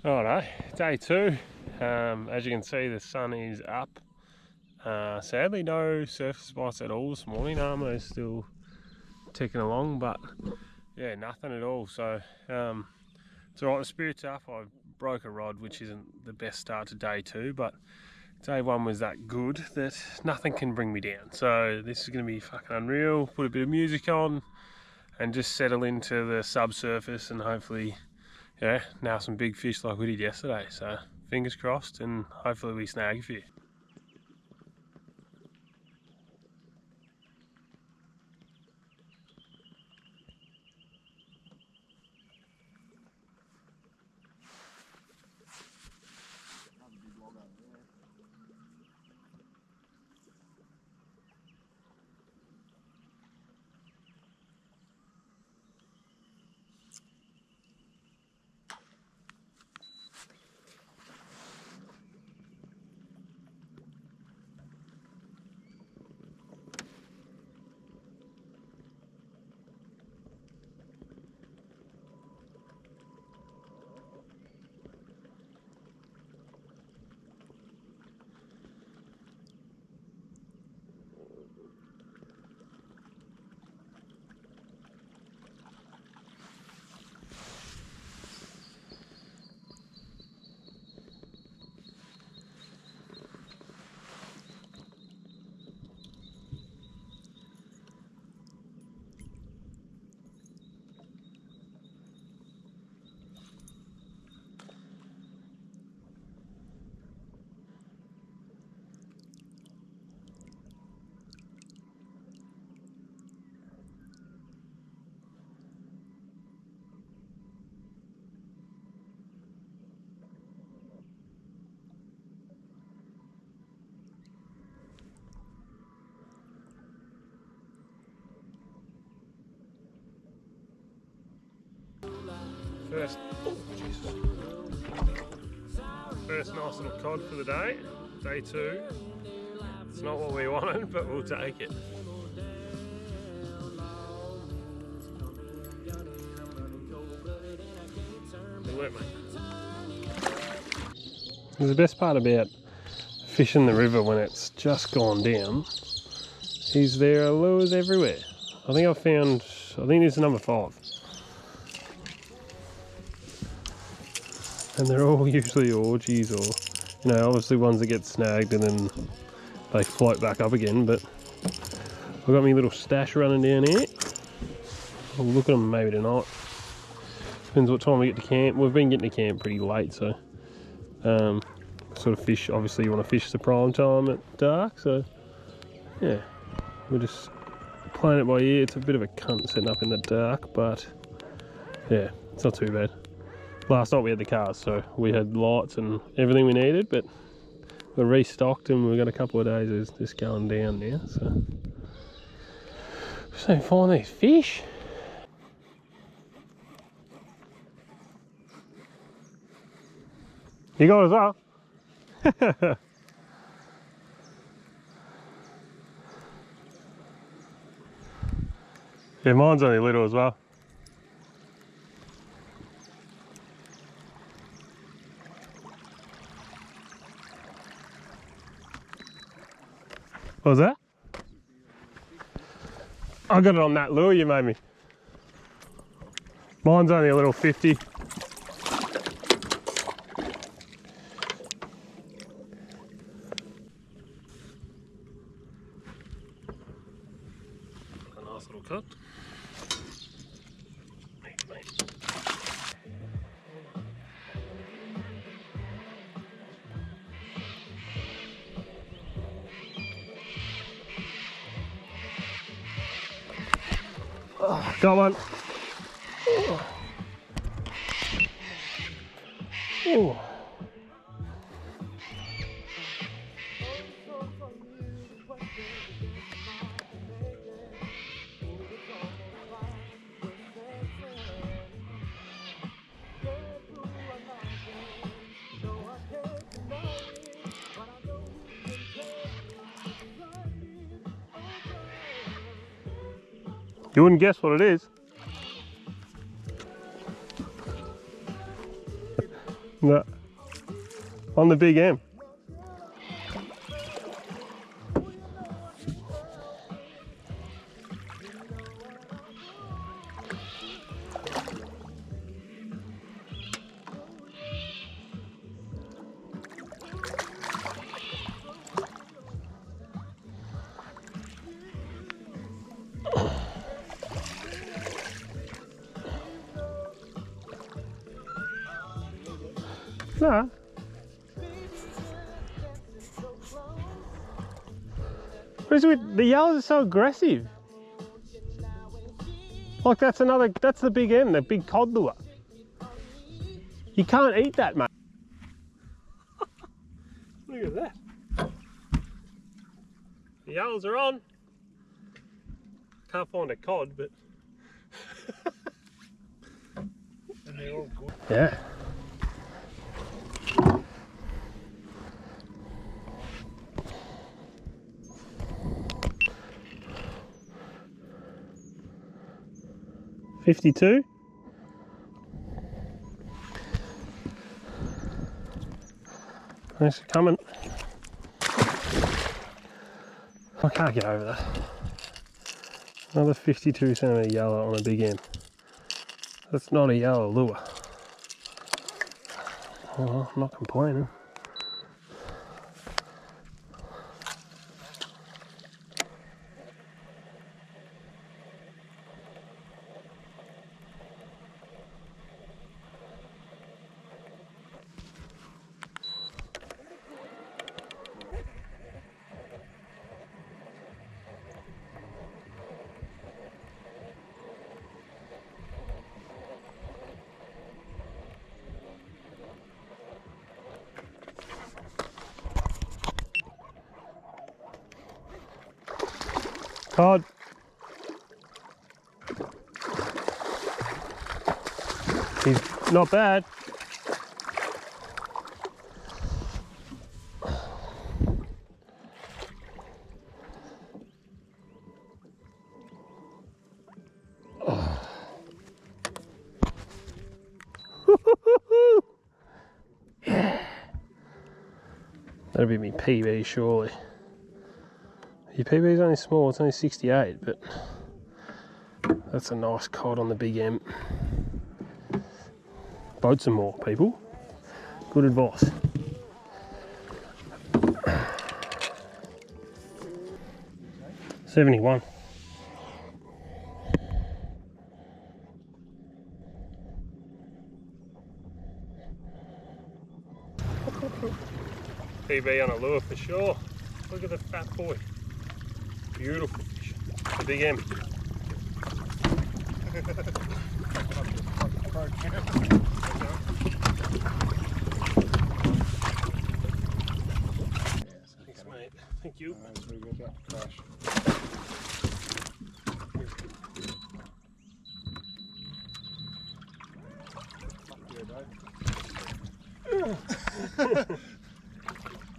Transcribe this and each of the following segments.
Righto, day two. As you can see, the sun is up. Sadly, no surf spots at all this morning. Armo's still ticking along, but yeah, nothing at all. So it's alright, the spirit's up. I broke a rod, which isn't the best start to day two, but day one was that good that nothing can bring me down. So this is going to be fucking unreal. Put a bit of music on and just settle into the subsurface, and hopefully, yeah, now some big fish like we did yesterday. So fingers crossed, and hopefully we snag a few. First nice little cod for the day, day two. It's not what we wanted, but we'll take it. Good work, mate. The best part about fishing the river when it's just gone down is there are lures everywhere. I think this is number 5. And they're all usually orgies, or, you know, obviously ones that get snagged and then they float back up again. But I've got my little stash running down here. We'll look at them maybe tonight. Depends what time we get to camp. We've been getting to camp pretty late, so sort of fish, obviously you want to fish the prime time at dark, so yeah, we're just playing it by ear. It's a bit of a cunt setting up in the dark, but yeah, it's not too bad. Last night we had the cars, so we had lights and everything we needed, but we're restocked and we've got a couple of days of this going down now, so just find these fish. You got it as well? Yeah, mine's only little as well. What was that? I got it on that lure you made me. Mine's only a little 50. A nice little cut. Oh, got one. Oh. Oh. You wouldn't guess what it is. No. On the big M. No. What is it with the yellows are so aggressive? Like that's the big M, the big cod lure. You can't eat that, mate. Look at that. The yellows are on. Can't find a cod, but. And they're all good. Yeah. $52. Thanks for coming. I can't get over that. Another 52 centimetre yellow on a big M. That's not a yellow lure. Well, I'm not complaining. Cod. He's not bad. Yeah. That'll be me PB surely. Your PB is only small, it's only 68, but that's a nice cod on the big M. Boat some more, people. Good advice. $71. PB on a lure for sure. Look at the fat boy. Beautiful fish. The big M. Thanks, mate. Thank you. That's pretty good, that crash.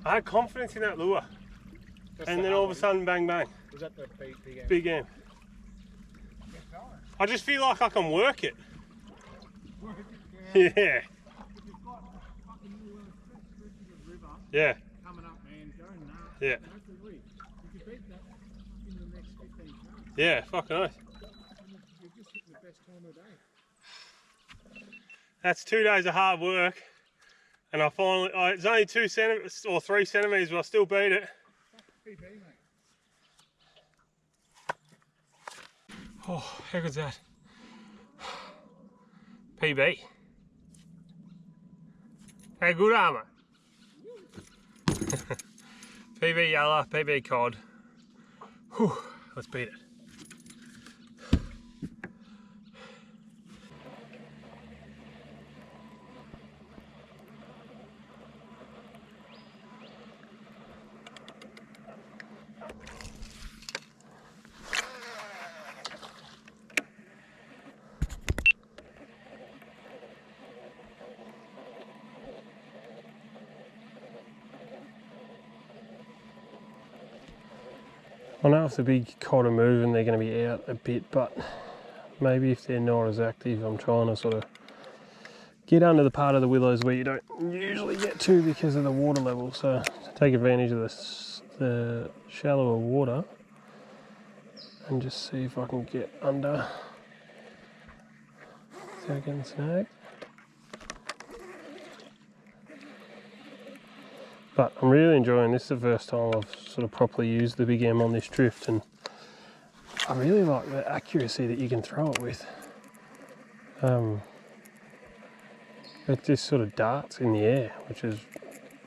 I had confidence in that lure. And then all of a sudden, bang, bang. Was that the big M? Big M. I just feel like I can work it. Yeah. Yeah. Coming up, man, going nuts. Yeah. You could beat that in the next 15 minutes. Yeah, fucking nice. You're just hitting the best time of the day. That's 2 days of hard work. And I finally, it's only 2 centimetres or 3 centimetres, but I still beat it. PB, mate. Oh, how good's that? PB. How good are we? PB yellow, PB cod. Whew, let's beat it. I know if the big cod are moving, they're going to be out a bit, but maybe if they're not as active, I'm trying to sort of get under the part of the willows where you don't usually get to because of the water level. So take advantage of the shallower water and just see if I can get under without getting snagged. But I'm really enjoying this. The first time I've sort of properly used the Big M on this drift, and I really like the accuracy that you can throw it with. It just sort of darts in the air, which is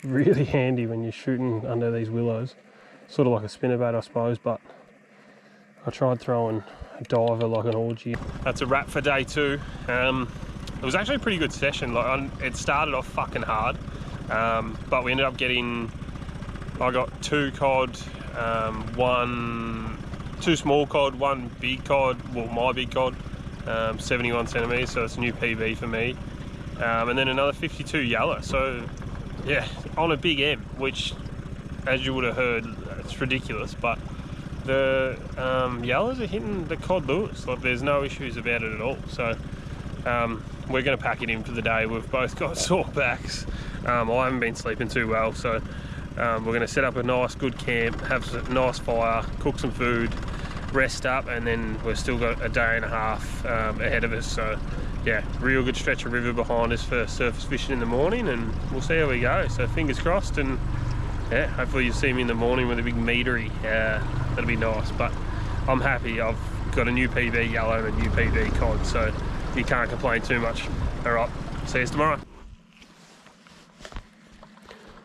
really handy when you're shooting under these willows. Sort of like a spinnerbait, I suppose, but I tried throwing a diver like an orgy. That's a wrap for day 2. It was actually a pretty good session. Like, it started off fucking hard, but we ended up getting, I got 2 cod, 2 small cod, 1 big cod, well, my big cod, 71 centimetres, so it's a new PB for me. And then another 52 yellow. So yeah, on a Big M, which, as you would have heard, it's ridiculous, but the yellows are hitting the cod lures. Like, there's no issues about it at all. So we're going to pack it in for the day. We've both got sore backs. I haven't been sleeping too well, so we're going to set up a nice good camp, have a nice fire, cook some food, rest up, and then we've still got a day and a half ahead of us. So yeah, real good stretch of river behind us for surface fishing in the morning, and we'll see how we go. So fingers crossed, and yeah, hopefully you'll see me in the morning with a big meatery. That'll be nice. But I'm happy. I've got a new PB yellow and a new PB cod, so you can't complain too much. All right, see you tomorrow.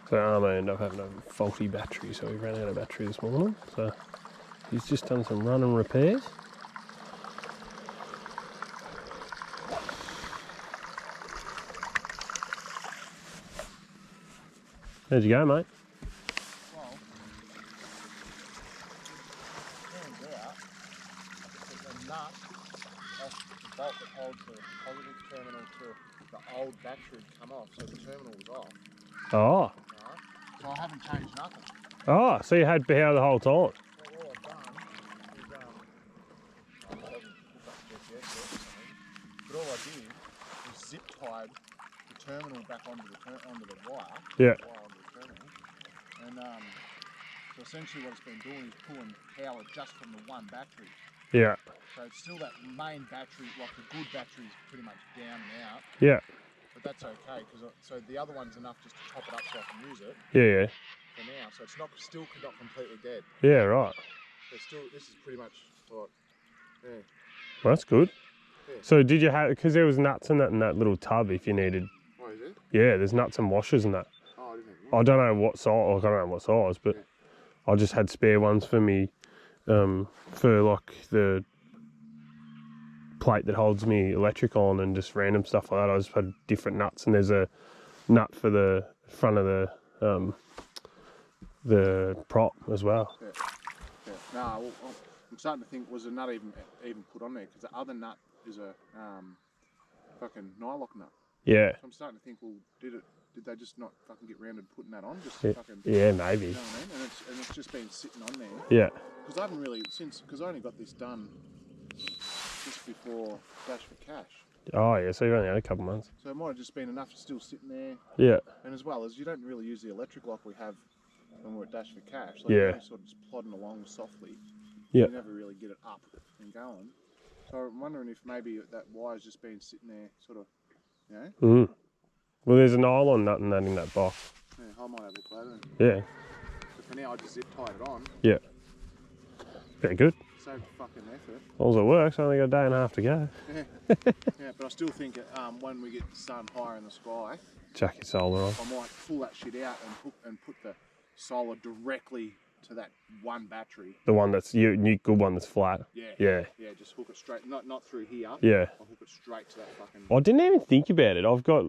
So Armo ended up having a faulty battery, so we ran out of battery this morning. So he's just done some run and repairs. How'd you go, mate? Well, turns out that the nut off the bolt that holds the positive terminal to the old battery had come off, so the terminal was off. Oh. Right? So I haven't changed nothing. Oh, so you had power the whole time? Well, all I've done is, I haven't hooked up to GPS yet or something, but all I did was zip tied the terminal back onto the wire. Yeah. The wire onto the terminal. And so essentially what it's been doing is pulling power just from the one battery. Yeah. So it's still that main battery, like the good battery is pretty much down and out. Yeah. But that's okay, because so the other one's enough just to top it up so I can use it Yeah, yeah. for now. So it's not completely dead. Yeah, right. There's still, this is pretty much like, yeah. Well, that's good. Yeah. So did you have, because there was nuts in that little tub if you needed. Oh, is it? Yeah, there's nuts and washers and that. Oh, I didn't know. I don't know what size, but Yeah. I just had spare ones for me, for like the plate that holds me electric on and just random stuff like that. I just had different nuts, and there's a nut for the front of the prop as well. Yeah. Yeah. No, well, I'm starting to think, was the nut even put on there? Because the other nut is a fucking nylock nut. Yeah. So I'm starting to think, well, did they just not fucking get round to putting that on? Just Yeah, fucking. yeah, maybe. You know what I mean? And it's just been sitting on there. Yeah. Because I haven't really because I only got this done just before Dash for Cash. Oh yeah, so you've only had a couple months. So it might have just been enough still sitting there. Yeah. And as well as you don't really use the electric like we have when we're at Dash for Cash. Like Yeah. you're sort of just plodding along softly. Yeah. You never really get it up and going. So I'm wondering if maybe that wire's just been sitting there sort of, you know? Mm. Well, there's a nylon nut and that in that box. Yeah, I might have a look later. Yeah. So for now I just zip tied it on. Yeah. Very good. Save fucking effort. As it works, only got a day and a half to go. Yeah. Yeah, but I still think when we get sun higher in the sky, Chuck your solar on. I might pull that shit out and put the solar directly to that one battery. The one that's your good one that's flat. Yeah. Yeah. Yeah, just hook it straight, not through here. Yeah. I'll hook it straight to that fucking. I didn't even think about it. I've got,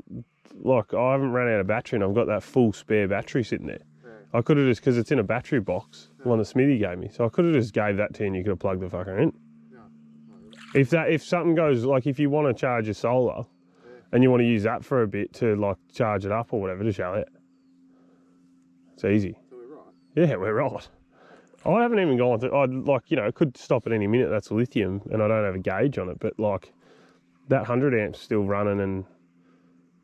like, I haven't run out of battery and I've got that full spare battery sitting there. Yeah. I could have just, because it's in a battery box, the one that Smithy gave me, so I could have just gave that to you and you could have plugged the fucker in. Yeah. If something goes, like if you want to charge your solar and you want to use that for a bit to like charge it up or whatever, just yell it. It's easy. So we're right. Yeah, we're right. I haven't even gone through, it could stop at any minute, that's lithium, and I don't have a gauge on it, but like that 100 amps still running and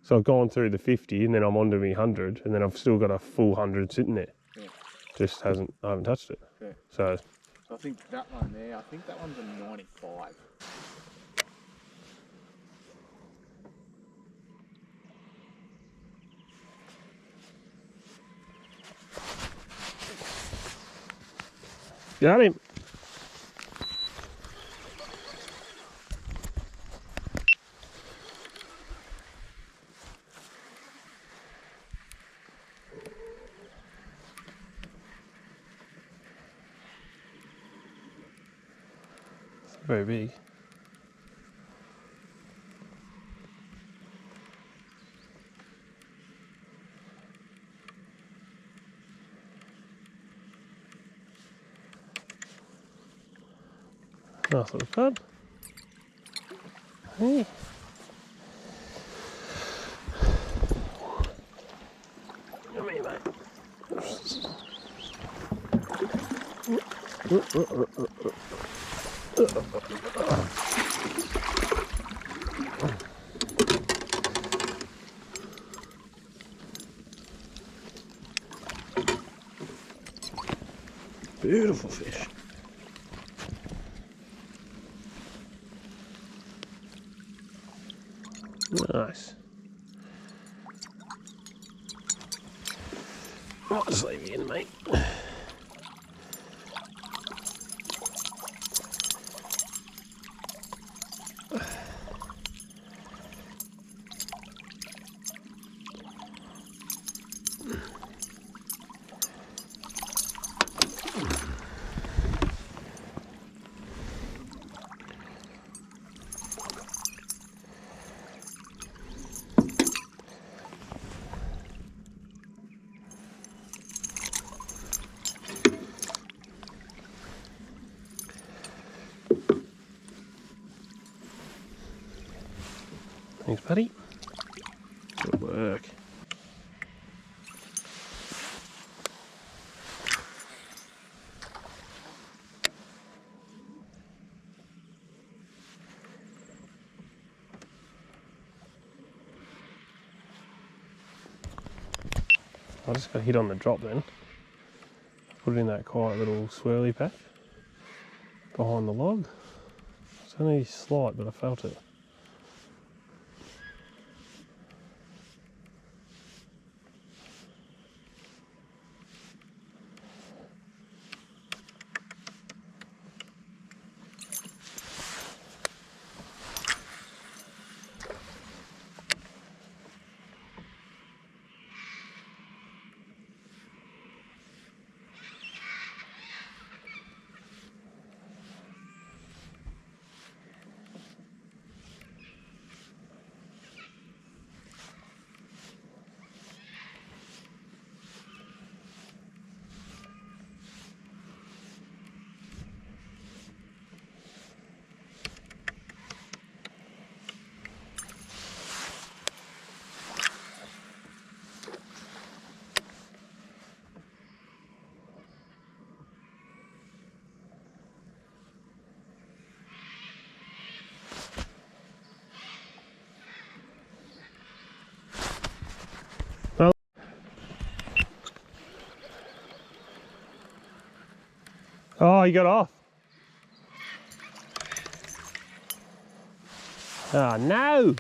So I've gone through the 50 and then I'm on to me 100 and then I've still got a full 100 sitting there. Yeah. Just I haven't touched it. Yeah. So I think that one there, I think that one's a 95. got him. Very big. Nice little cod. Hey. Come here, mate. Beautiful fish. Nice. I'll just leave you in, mate. Thanks, buddy. Good work. I just got hit on the drop then. Put it in that quiet little swirly pack behind the log. It's only slight, but I felt it. Oh, you got off. Oh, no.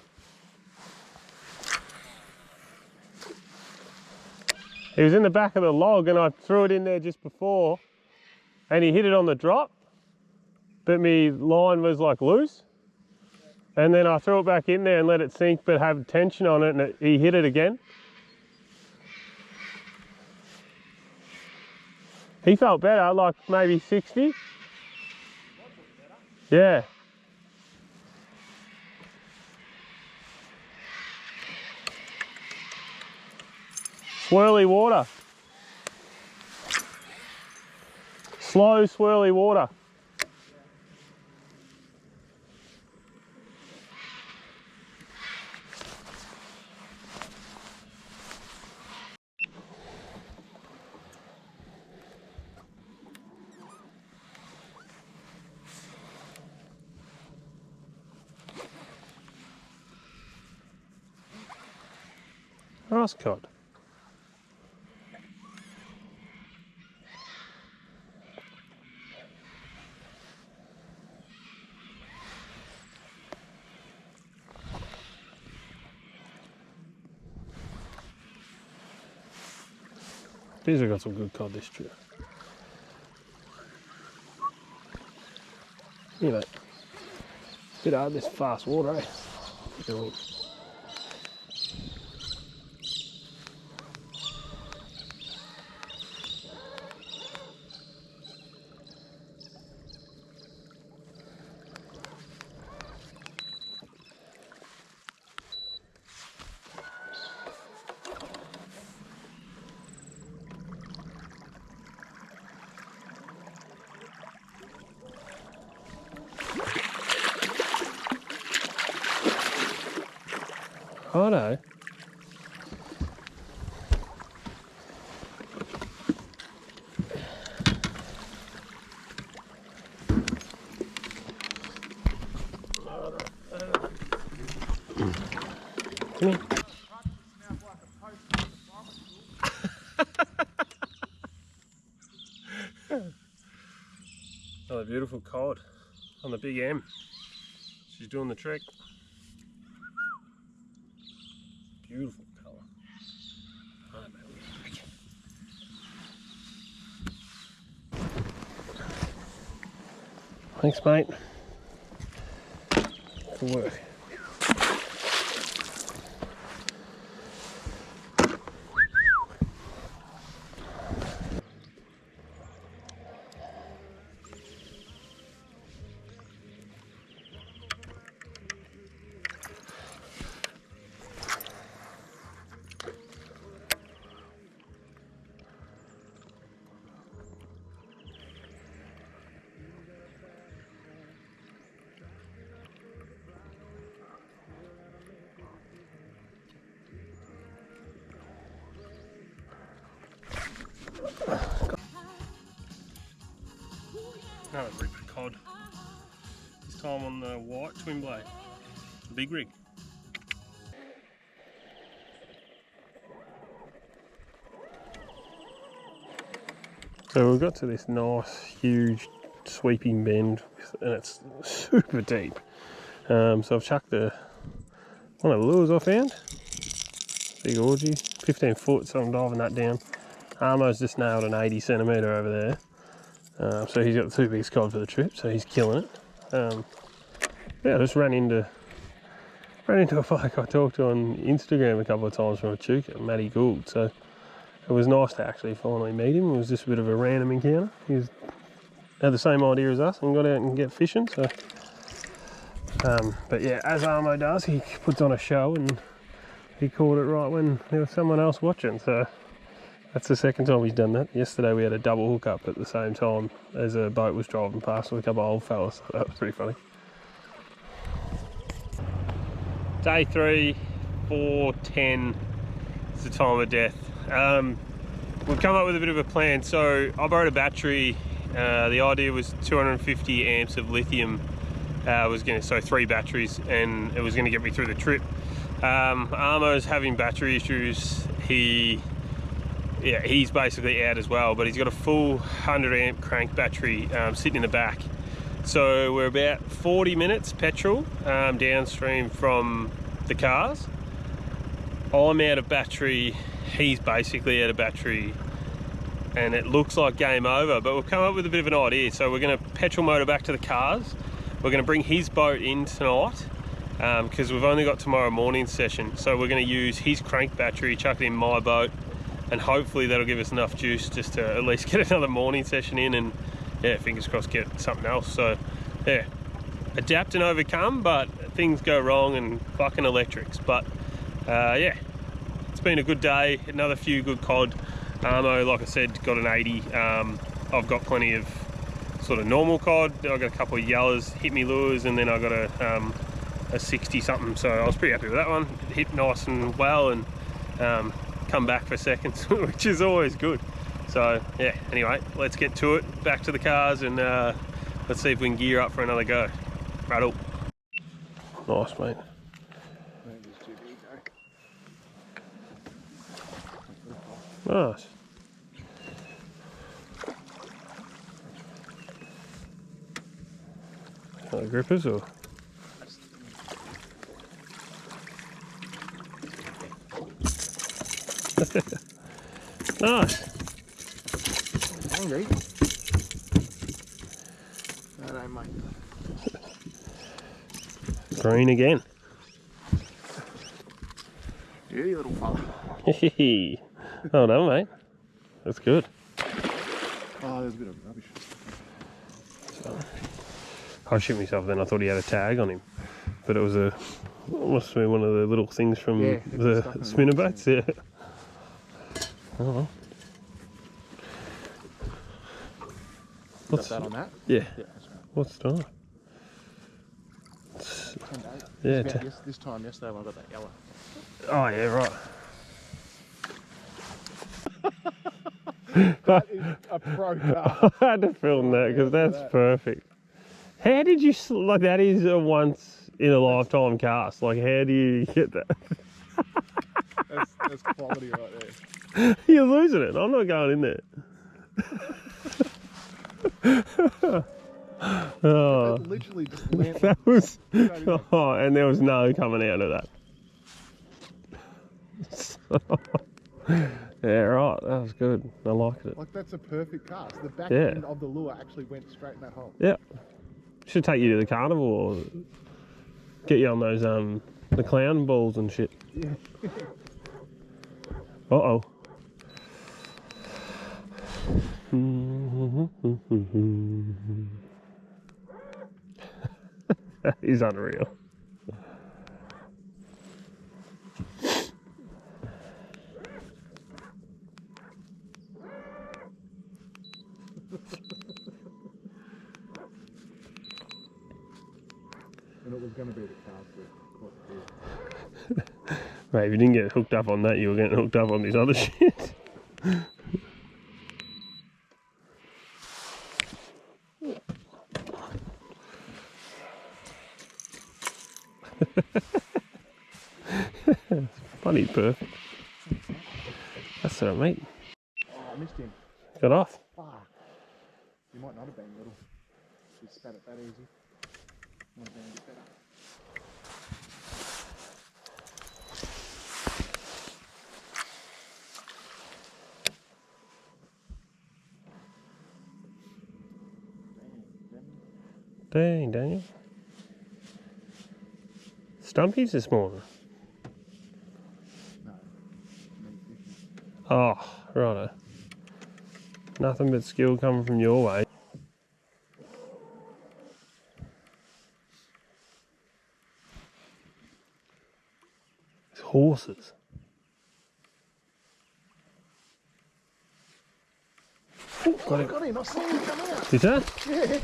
He was in the back of the log and I threw it in there just before and he hit it on the drop, but my line was like loose. And then I threw it back in there and let it sink but have tension on it and he hit it again. He felt better, like maybe 60. Yeah. Swirly water. Slow swirly water. Grass cod. These have got some good cod this trip. You know, bit hard this fast water, eh? Righto. Come here. Another beautiful cod on the big M. She's doing the trick. Beautiful colour. Oh, thanks, mate. Good work. Another ripper cod. This time on the white twin blade, the big rig. So we've got to this nice, huge, sweeping bend, and it's super deep. So I've chucked one of the lures I found. Big orgy, 15 foot, so I'm diving that down. Armo's just nailed an 80 centimetre over there. So he's got the two biggest cod for the trip, so he's killing it. Yeah, I just ran into a bloke I talked to on Instagram a couple of times from Echuca, Matty Gould. So it was nice to actually finally meet him. It was just a bit of a random encounter. He had the same idea as us and got out and get fishing. So, but yeah, as Armo does, he puts on a show, and he caught it right when there was someone else watching. So that's the second time he's done that. Yesterday we had a double hookup at the same time as a boat was driving past with a couple of old fellas. So that was pretty funny. Day 3, 4:10 is the time of death. We've come up with a bit of a plan. So I borrowed a battery. The idea was 250 amps of lithium. So 3 batteries, and it was going to get me through the trip. Armo's having battery issues. He's basically out as well, but he's got a full 100 amp crank battery sitting in the back. So we're about 40 minutes petrol downstream from the cars. I'm out of battery, he's basically out of battery, and it looks like game over, but we've come up with a bit of an idea. So we're going to petrol motor back to the cars. We're going to bring his boat in tonight because we've only got tomorrow morning session. So we're going to use his crank battery, chuck it in my boat, and hopefully that'll give us enough juice just to at least get another morning session in, and yeah, fingers crossed get something else. So yeah, adapt and overcome, but things go wrong and fucking electrics. But yeah, it's been a good day, another few good cod. Armo, like I said, got an 80. I've got plenty of sort of normal cod. I've got a couple of yellows, hit me lures, and then I got a 60 something, so I was pretty happy with that one. It hit nice and well, and come back for seconds, which is always good. So yeah, anyway, let's get to it, back to the cars, and let's see if we can gear up for another go. Right. Nice, mate. Nice. Grippers or? Nice. Hungry. No, no, mate. Green again. Beauty little fella. Well done, mate. That's good. Oh, there's a bit of rubbish. I shit myself then. I thought he had a tag on him, but it was must be one of the little things from the spinnerbacks. Yeah. Oh well. Got that on that? Yeah. Yeah, that's right. What's the time? 10 days. Yeah. This time yesterday when I got that yellow. Oh yeah, right. That is a pro car. I had to film that because that's perfect. How did you like that? Is a once in a lifetime cast. Like, how do you get that? That's quality right there. You're losing it. I'm not going in there. Oh, That literally just landed. that was. Oh, and there was no coming out of that. Yeah, right. That was good. I liked it. Like, that's a perfect cast. The back Yeah. end of the lure actually went straight in that hole. Yeah. Should take you to the carnival or get you on those the clown balls and shit. Yeah. Uh-oh. He's unreal. And it was going to be the cast that caught the deer. Mate, if you didn't get hooked up on that, you were getting hooked up on this other shit. Funny, perfect. That's all right, mate. Oh, I missed him. Got off. Fuck. You might not have been little. You spat it that easy. Might have been a bit better. Dang, Daniel. Stumpies this morning. No. Me fishing. Oh, righto. Nothing but skill coming from your way. It's horses. Oh, got it. Got him. I saw him come out. Did that? Yeah.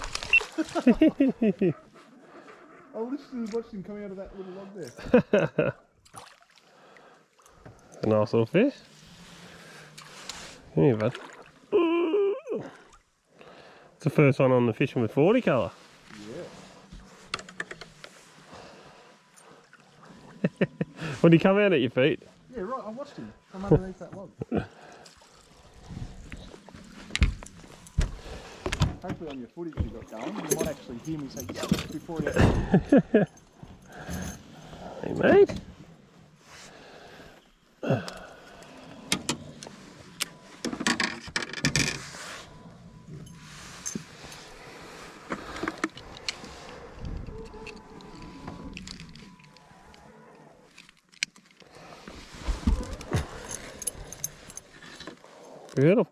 I literally watched him coming out of that little log there. A nice little fish. Come here, bud. It's the first one on the fishing with 40 colour. Yeah. When he come out at your feet? Yeah, right. I watched him from underneath that log. Hopefully on your footage you got going, you might actually hear me say yes before he actually... Hey, mate. Beautiful.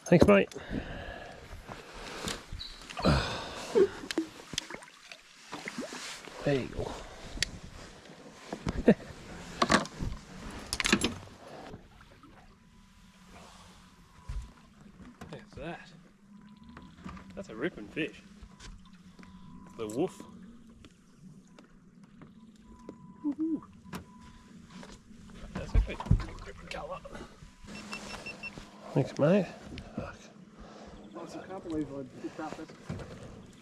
Thanks, mate. There you go. What's that? That's a ripping fish. The wolf. Woohoo. That's a good ripping colour. Thanks, mate. I can't believe I picked up.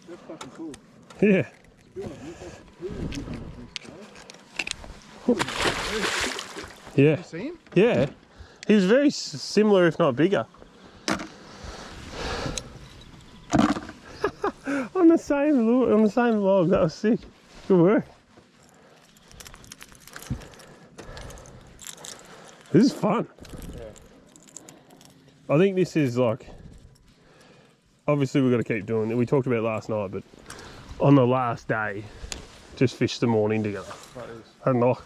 That's fucking cool. Yeah. That's Yeah. You see him? Yeah. He was very similar, if not bigger. On the same log. That was sick. Good work. This is fun. Yeah. I think this is like, obviously we've got to keep doing it. We talked about it last night, but on the last day, just fish the morning together. That is. And like,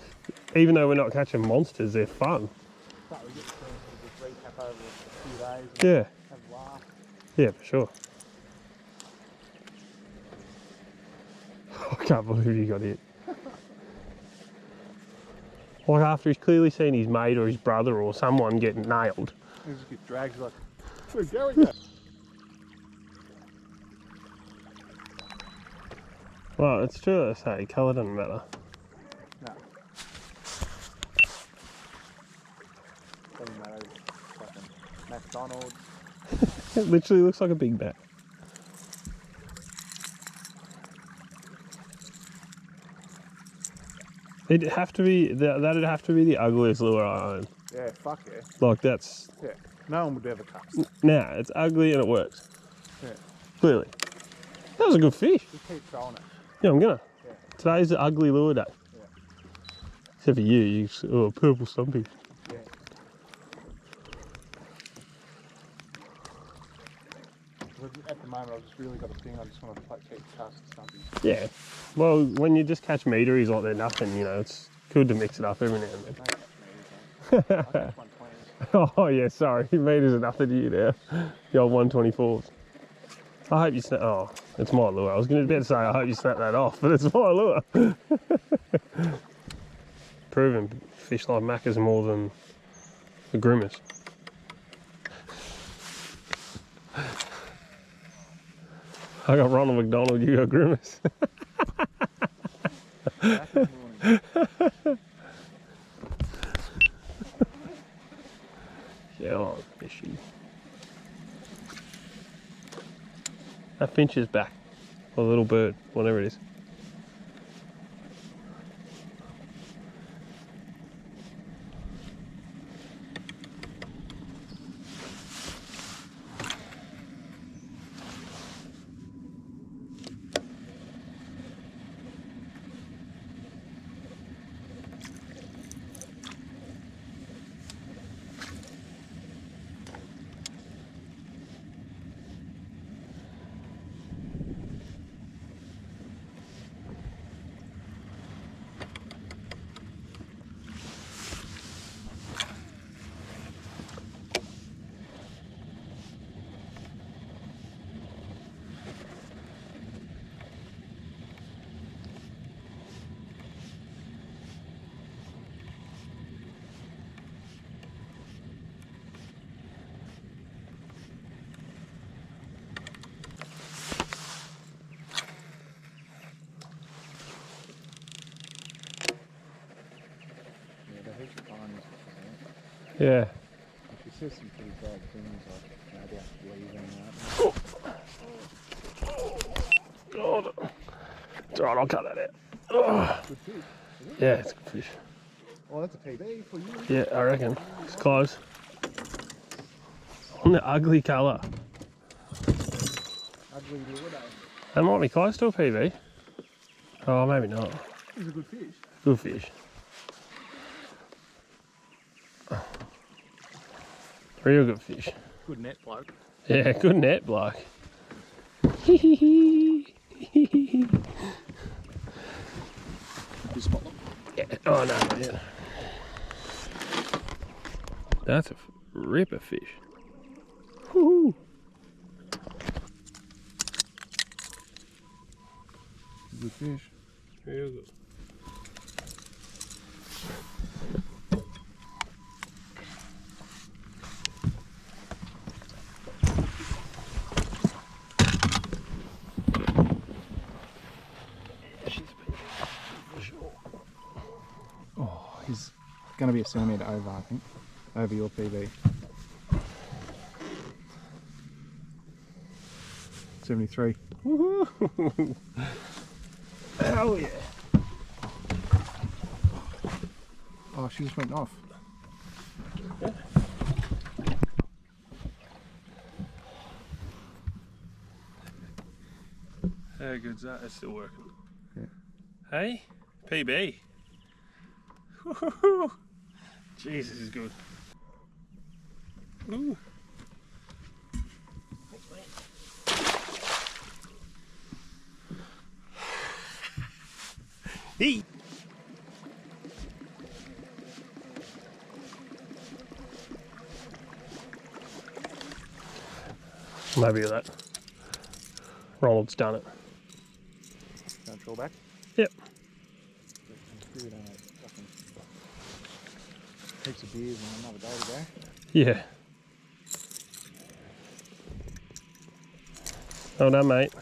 even though we're not catching monsters, they're fun. But we get to just recap over a few days. And Yeah. have a laugh. Yeah, for sure. I can't believe you got hit. Like after he's clearly seen his mate or his brother or someone getting nailed. He just gets dragged like, where's Gary go? Well, it's true that I say colour doesn't matter. No. Doesn't matter. Fucking McDonald's. It literally looks like a Big Mac. It'd have to be that'd have to be the ugliest lure I own. Yeah, fuck yeah. Like that's Yeah. No one would ever cast. nah, it's ugly and it works. Yeah. Clearly. That was a good fish. Just keep throwing it. Yeah, I'm gonna. Yeah. Today's the ugly lure day. Yeah. Except for you, purple stumpy. Yeah. At the moment, I've just really got a thing. I just want to keep casting something. Yeah. Well, when you just catch meteries like they're nothing, you know, it's good to mix it up every now and then. Don't catch me, I catch 120s. Oh yeah, sorry. Meters are nothing to you now. The old 124s. I hope you snap. Oh, it's my lure. I was going to say I hope you snap that off, but it's my lure. Proving fish like macas more than the grimace. I got Ronald McDonald, you got grimace. Back in the morning. Yeah, on, fishy. That finch is back. Or little bird, whatever it is. Yeah, the heaps of kindness. Yeah. She says some pretty bad things like maybe I should leave them out. God. It's alright, I'll cut that out. Oh. Good fish. Yeah, it's a good fish. Oh, that's a PB for you. Yeah, I reckon. It's close. On the ugly colour. Ugly lure day. That might be close to a PB. Oh, maybe not. He's a good fish. Good fish. Real good fish. Good net bloke. Yeah, good net, bloke. You spot them? Yeah. Oh, no, yeah. That's a ripper fish. Woo-hoo. Good fish. Real good. Oh, he's going to be a centimetre over, I think. Over your PB. 73. Woohoo! Hell yeah. she just went off. Yeah. How good's that? It's still working. Yeah. Hey? PB. Woo-hoo-hoo. Jesus is good. Ooh. Hey. Maybe that. Ronald's done it. Don't draw back. Yep. Heaps of beers and another day to go. Yeah. Well done, mate.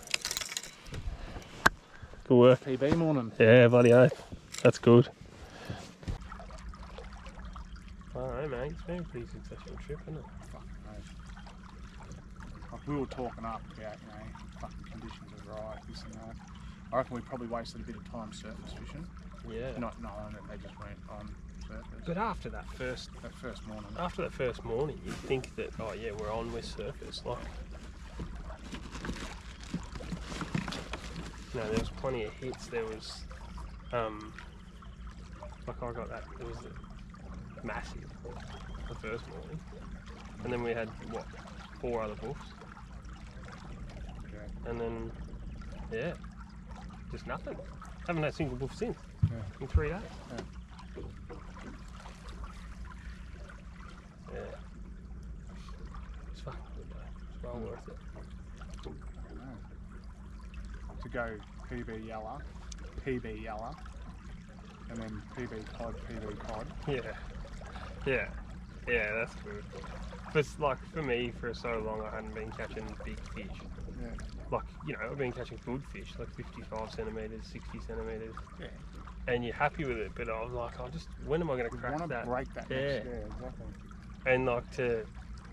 Good work. PB morning. Yeah, bloody oath. That's good. Alright, mate. It's been a pretty successful trip, isn't it? Fucking like we were talking up about, you know, fucking conditions are right, this and that. I reckon we probably wasted a bit of time surface fishing. Yeah. Not knowing that they just went on surface. But after that first morning. After that first morning, you'd think that, oh yeah, we're on with surface. Like, no, there was plenty of hits. There was, like I got that. It was massive the first morning, and then we had what, 4 other buffs, and then yeah, just nothing. Haven't had a single buff since. Yeah. In 3 days. Yeah. Yeah. It's fucking good though. It's well worth it. To go PB yellow, and then PB cod. Yeah. Yeah. Yeah, that's good. But like for me, for so long I hadn't been catching big fish. Yeah. Like, you know, I've been catching good fish, like 55 centimetres, 60 centimetres. Yeah. And you're happy with it, but I was like, when am I going to crack that? Break that yeah. next, yeah, exactly. And like to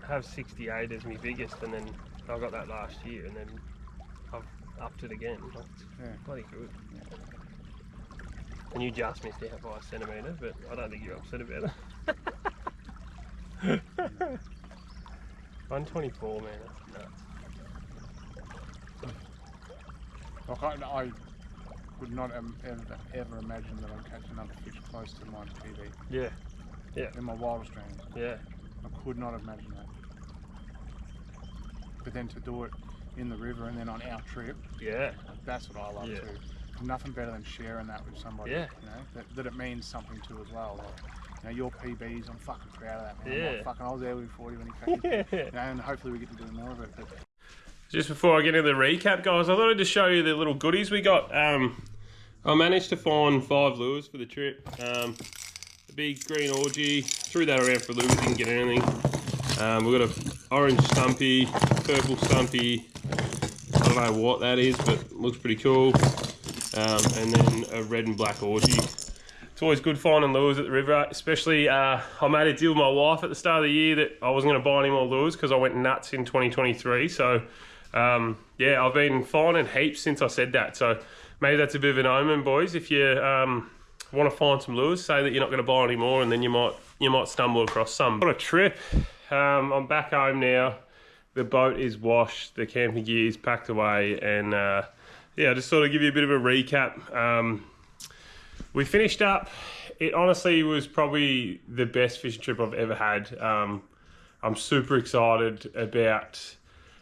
have 68 as my biggest, and then I got that last year, and then I've upped it again. Like, it's bloody good. Yeah. And you just missed out by a centimetre, but I don't think you're upset about it. 124, man, that's nuts. Like I would not ever imagine that I'm catching other fish close to my PB. Yeah, yeah. In my wildest dreams. Yeah. I could not imagine that. But then to do it in the river and then on our trip, yeah, that's what I love too. Nothing better than sharing that with somebody. Yeah. You know, that it means something to as well. Like, you know, your PBs, I'm fucking proud of that, man. Yeah. I'm like, fucking, I was there with 40 when he came. Yeah. You know, and hopefully we get to do more of it. But just before I get into the recap, guys, I thought I'd just show you the little goodies we got. I managed to find 5 lures for the trip. The big green orgy, threw that around for a little bit, didn't get anything. We've got an orange stumpy, purple stumpy, I don't know what that is, but it looks pretty cool. And then a red and black orgy. It's always good finding lures at the river, especially I made a deal with my wife at the start of the year that I wasn't going to buy any more lures because I went nuts in 2023. So yeah, I've been finding heaps since I said that. So maybe that's a bit of an omen, boys. If you want to find some lures, say that you're not going to buy any more, and then you might stumble across some. What a trip. I'm back home now. The boat is washed, the camping gear is packed away, and yeah, I just thought I'd give you a bit of a recap. We finished up. It honestly was probably the best fishing trip I've ever had. I'm super excited about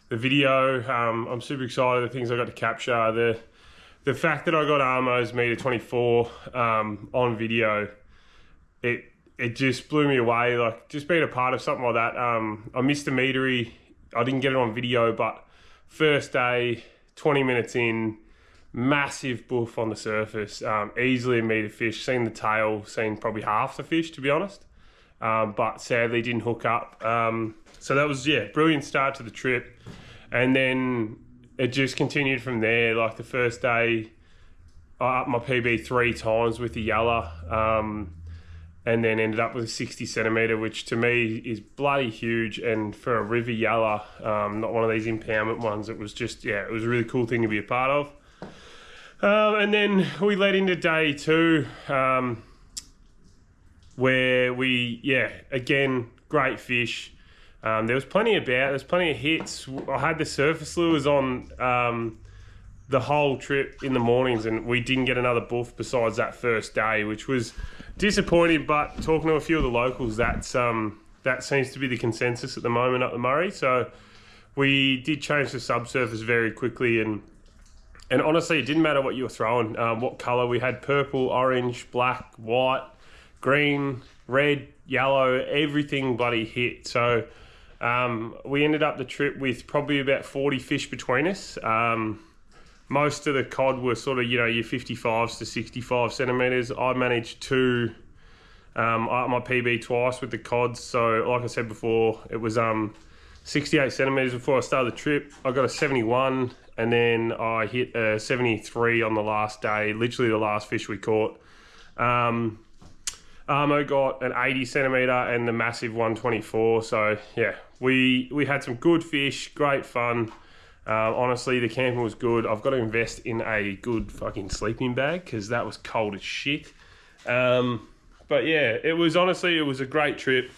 the video. I'm super excited the things I got to capture. The fact that I got Armo's meter 24 on video, it just blew me away. Like, just being a part of something like that. I missed the metery. I didn't get it on video, but first day, 20 minutes in, massive buff on the surface, easily a metre fish. Seen the tail, seen probably half the fish, to be honest, but sadly didn't hook up. So that was, yeah, brilliant start to the trip. And then it just continued from there. Like the first day, I upped my PB 3 times with the yellow, and then ended up with a 60 centimetre, which to me is bloody huge. And for a river yellow, not one of these impoundment ones, it was just, yeah, it was a really cool thing to be a part of. And then we led into day 2. where we, yeah, again, great fish. There was plenty about, there's plenty of hits. I had the surface lures on the whole trip in the mornings, and we didn't get another boof besides that first day, which was disappointing. But talking to a few of the locals, that seems to be the consensus at the moment up the Murray. So we did change the subsurface very quickly, and honestly, it didn't matter what you were throwing, what colour. We had purple, orange, black, white, green, red, yellow, everything bloody hit. So we ended up the trip with probably about 40 fish between us. Most of the cod were sort of, your 55s to 65 centimetres. I managed to up my PB twice with the cods. So like I said before, it was 68 centimetres before I started the trip. I got a 71, and then I hit a 73 on the last day, literally the last fish we caught. Armo got an 80 centimetre and the massive 124. So yeah, we had some good fish, great fun. Honestly, the camping was good. I've got to invest in a good fucking sleeping bag because that was cold as shit. But yeah, it was a great trip.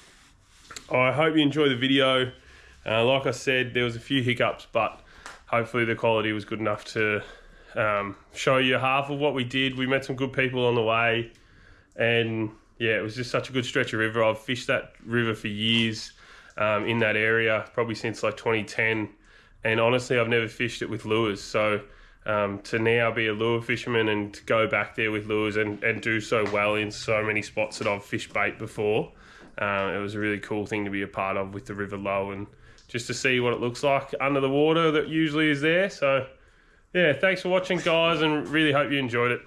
I hope you enjoy the video. Like I said, there was a few hiccups, but hopefully the quality was good enough to show you half of what we did. We met some good people on the way, and yeah, it was just such a good stretch of river. I've fished that river for years in that area, probably since like 2010. And honestly, I've never fished it with lures. So to now be a lure fisherman and to go back there with lures and do so well in so many spots that I've fished bait before, it was a really cool thing to be a part of with the river low, and just to see what it looks like under the water that usually is there. So yeah, thanks for watching, guys, and really hope you enjoyed it.